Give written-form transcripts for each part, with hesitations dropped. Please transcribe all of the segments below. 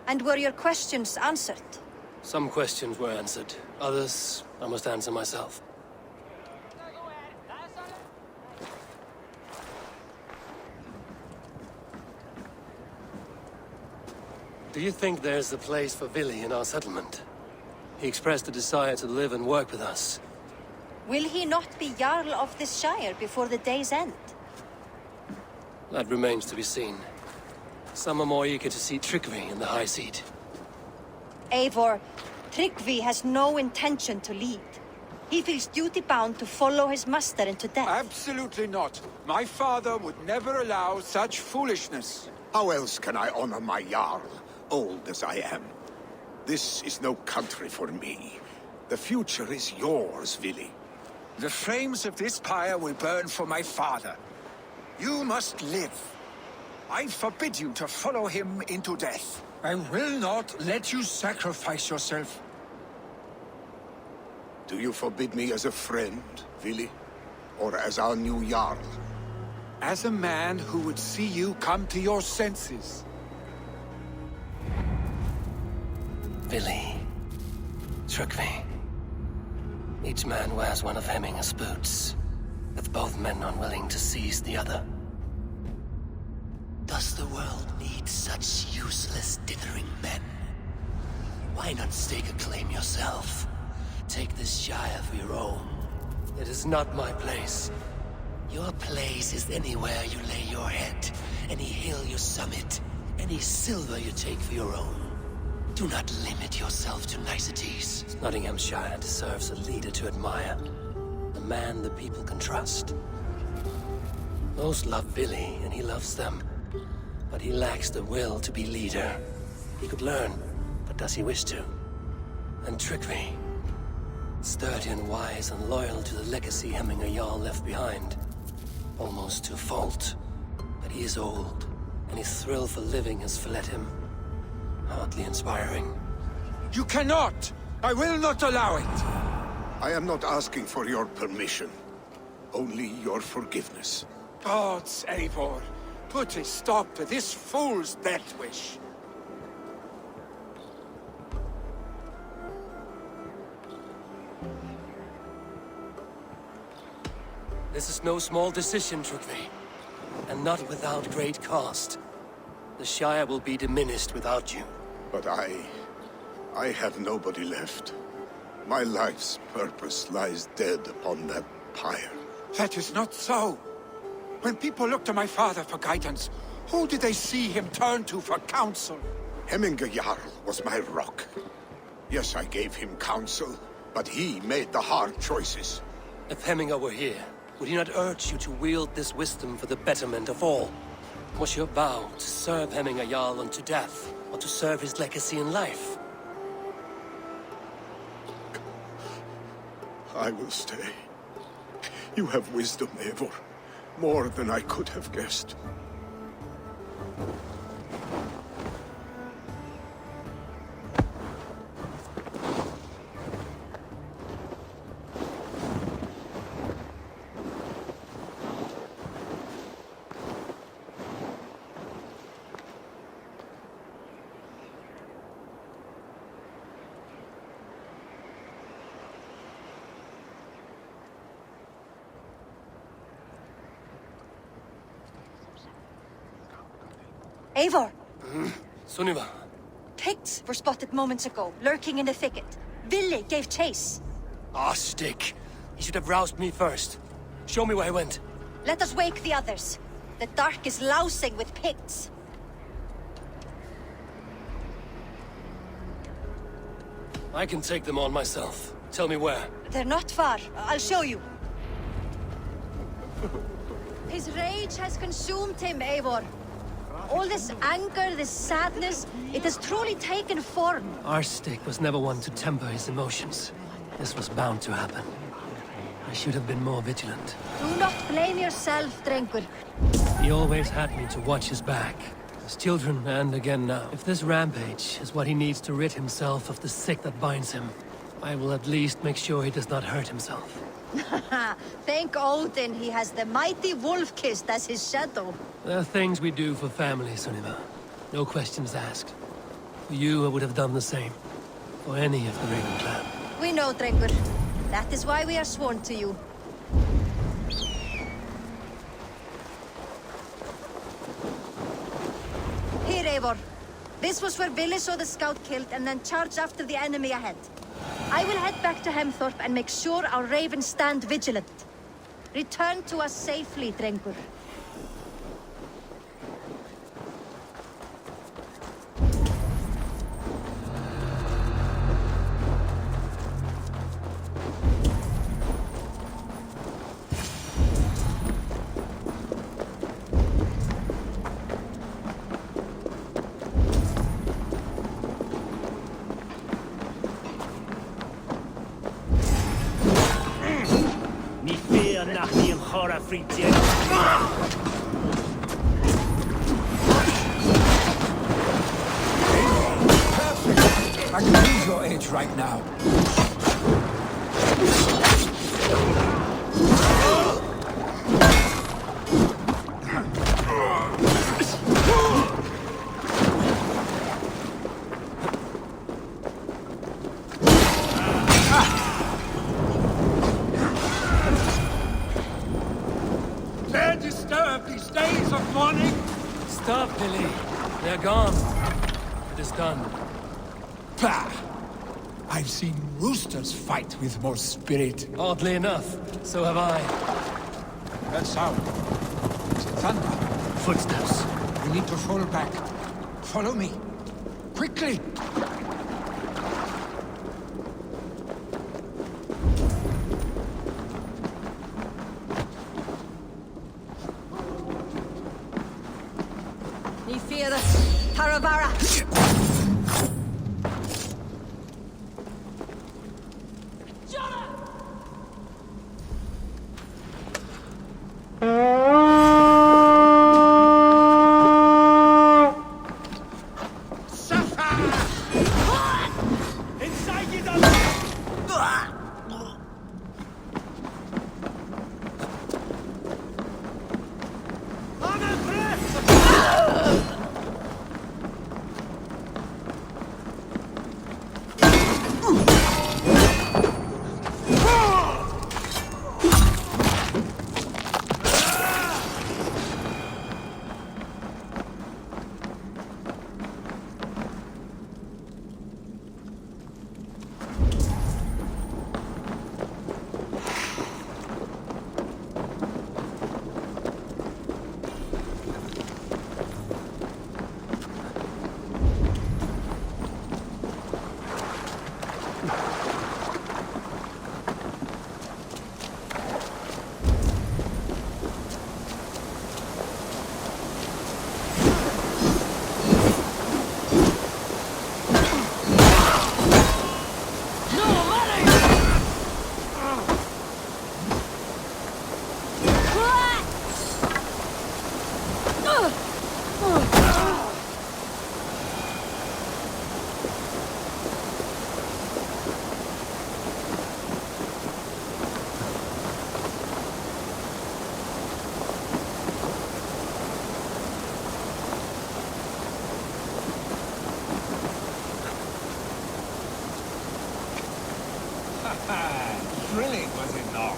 And were your questions answered? Some questions were answered. Others, I must answer myself. Do you think there's a place for Vili in our settlement? He expressed a desire to live and work with us. Will he not be Jarl of this Shire before the day's end? That remains to be seen. Some are more eager to see Tryggvi in the high seat. Eivor, Tryggvi has no intention to lead. He feels duty-bound to follow his master into death. Absolutely not. My father would never allow such foolishness. How else can I honor my Jarl, old as I am? This is no country for me. The future is yours, Vili. The flames of this pyre will burn for my father. You must live. I forbid you to follow him into death. I will not let you sacrifice yourself. Do you forbid me as a friend, Vili? Or as our new Jarl? As a man who would see you come to your senses. Vili. Tryggvi. Each man wears one of Hemminger's boots, with both men unwilling to seize the other. Does the world need such useless, dithering men? Why not stake a claim yourself? Take this Shire for your own. It is not my place. Your place is anywhere you lay your head, any hill you summit, any silver you take for your own. Do not limit yourself to niceties. Nottinghamshire deserves a leader to admire. A man the people can trust. Most love Vili, and he loves them. But he lacks the will to be leader. He could learn, but does he wish to? And Tryggvi. Sturdy and wise and loyal to the legacy Hemminger Jarl left behind. Almost to a fault. But he is old, and his thrill for living has fled him. Hardly inspiring. You cannot! I will not allow it! I am not asking for your permission. Only your forgiveness. Gods, Eivor, put a stop to this fool's death wish. This is no small decision, Tryggvi. And not without great cost. The Shire will be diminished without you. But I have nobody left. My life's purpose lies dead upon that pyre. That is not so. When people look to my father for guidance, who did they see him turn to for counsel? Hemminger Jarl was my rock. Yes, I gave him counsel, but he made the hard choices. If Hemminger were here, would he not urge you to wield this wisdom for the betterment of all? Was your vow to serve Hemminger Jarl unto death, or to serve his legacy in life? I will stay. You have wisdom, Eivor. More than I could have guessed. Eivor! Sunniva. Picts were spotted moments ago, lurking in the thicket. Vili gave chase. Ah, stick. He should have roused me first. Show me where he went. Let us wake the others. The dark is lousing with Picts. I can take them on myself. Tell me where. They're not far. I'll show you. His rage has consumed him, Eivor. All this anger, this sadness, it has truly taken form. Our stick was never one to temper his emotions. This was bound to happen. I should have been more vigilant. Do not blame yourself, Drengur. He always had me to watch his back. As children, and again now. If this rampage is what he needs to rid himself of the sick that binds him, I will at least make sure he does not hurt himself. Thank Odin he has the mighty Wolf-Kissed as his shadow. There are things we do for family, Sunniva. No questions asked. You would have done the same. For any of the Raven clan. We know, Drengur. That is why we are sworn to you. Here, Eivor. This was where Billy saw the scout killed and then charged after the enemy ahead. I will head back to Hemthorpe and make sure our ravens stand vigilant. Return to us safely, Drengur. Nach dem Horrorfried Jack. I can use your edge right now. Dare disturb these days of mourning? Stop, Billy. They're gone. It is done. Bah! I've seen roosters fight with more spirit. Oddly enough, so have I. That sound. Is it thunder? Footsteps. We need to fall back. Follow me. Quickly! Ni fear us, Taravara. Thrilling, was it not?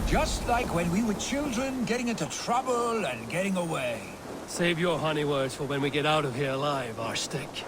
Just like when we were children, getting into trouble and getting away. Save your honey words for when we get out of here alive, Arstick.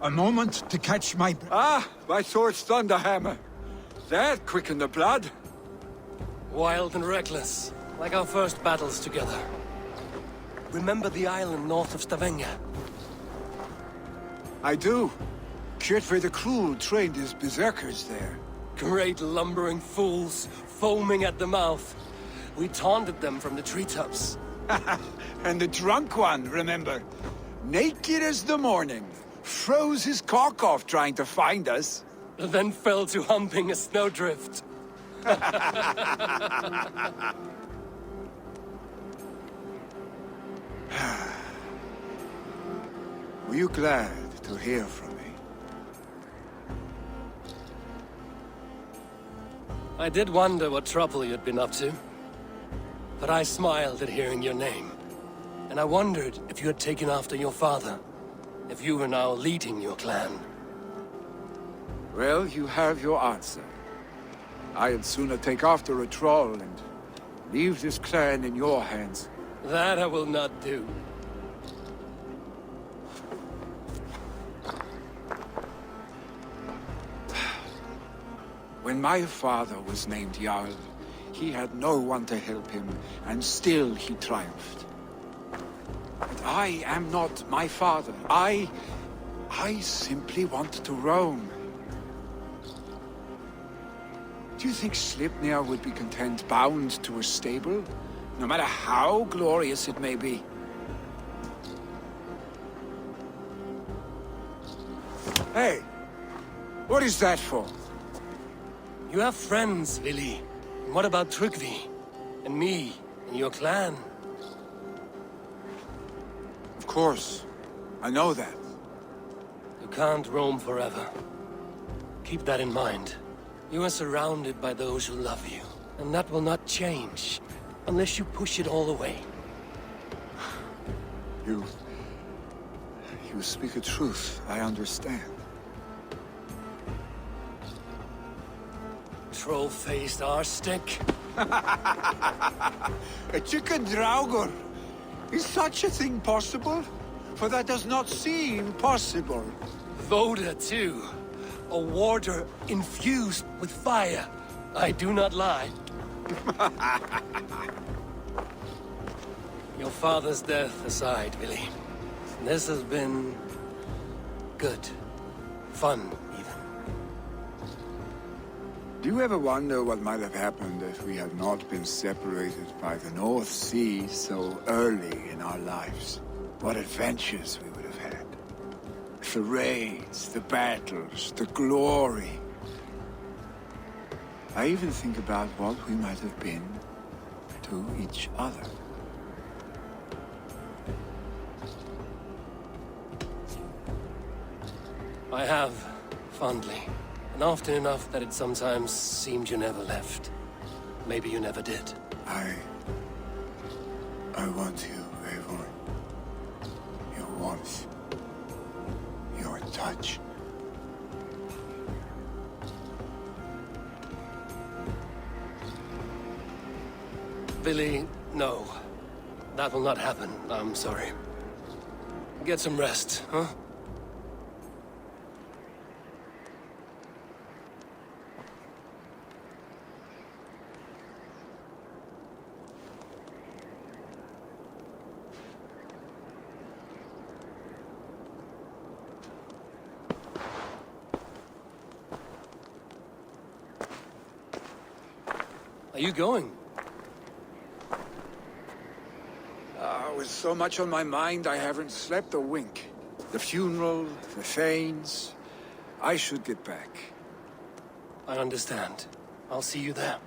A moment to catch my... Ah, my sword's thunderhammer. That quickened the blood. Wild and reckless, like our first battles together. Remember the island north of Stavanger? I do. Kjotve the Cruel trained his berserkers there. Great lumbering fools, foaming at the mouth. We taunted them from the treetops. And the drunk one, remember? Naked as the morning. Froze his cock off trying to find us. Then fell to humping a snowdrift. Were you glad to hear from me? I did wonder what trouble you'd been up to. But I smiled at hearing your name. And I wondered if you had taken after your father. If you were now leading your clan. Well, you have your answer. I'd sooner take after a troll and leave this clan in your hands. That I will not do. When my father was named Jarl, he had no one to help him, and still he triumphed. But I am not my father. I simply want to roam. Do you think Sleipnir would be content bound to a stable? No matter how glorious it may be? Hey! What is that for? You have friends, Vili. And what about Tryggvi? And me? And your clan? Of course. I know that. You can't roam forever. Keep that in mind. You are surrounded by those who love you. And that will not change. Unless you push it all away. You speak a truth. I understand. Troll-faced arse-stick. A chicken draugur! Is such a thing possible? For that does not seem possible. Voda, too. A warder infused with fire. I do not lie. Your father's death aside, Vili. This has been... good. Fun, even. Do you ever wonder what might have happened if we had not been separated by the North Sea so early in our lives? What adventures we would have had. The raids, the battles, the glory. I even think about what we might have been to each other. I have, fondly. And often enough that it sometimes seemed you never left. Maybe you never did. I want you, Eivor. Your warmth. Your touch. Vili, no. That will not happen. I'm sorry. Get some rest, huh? Are you going? With so much on my mind, I haven't slept a wink. The funeral, the Thanes. I should get back. I understand. I'll see you there.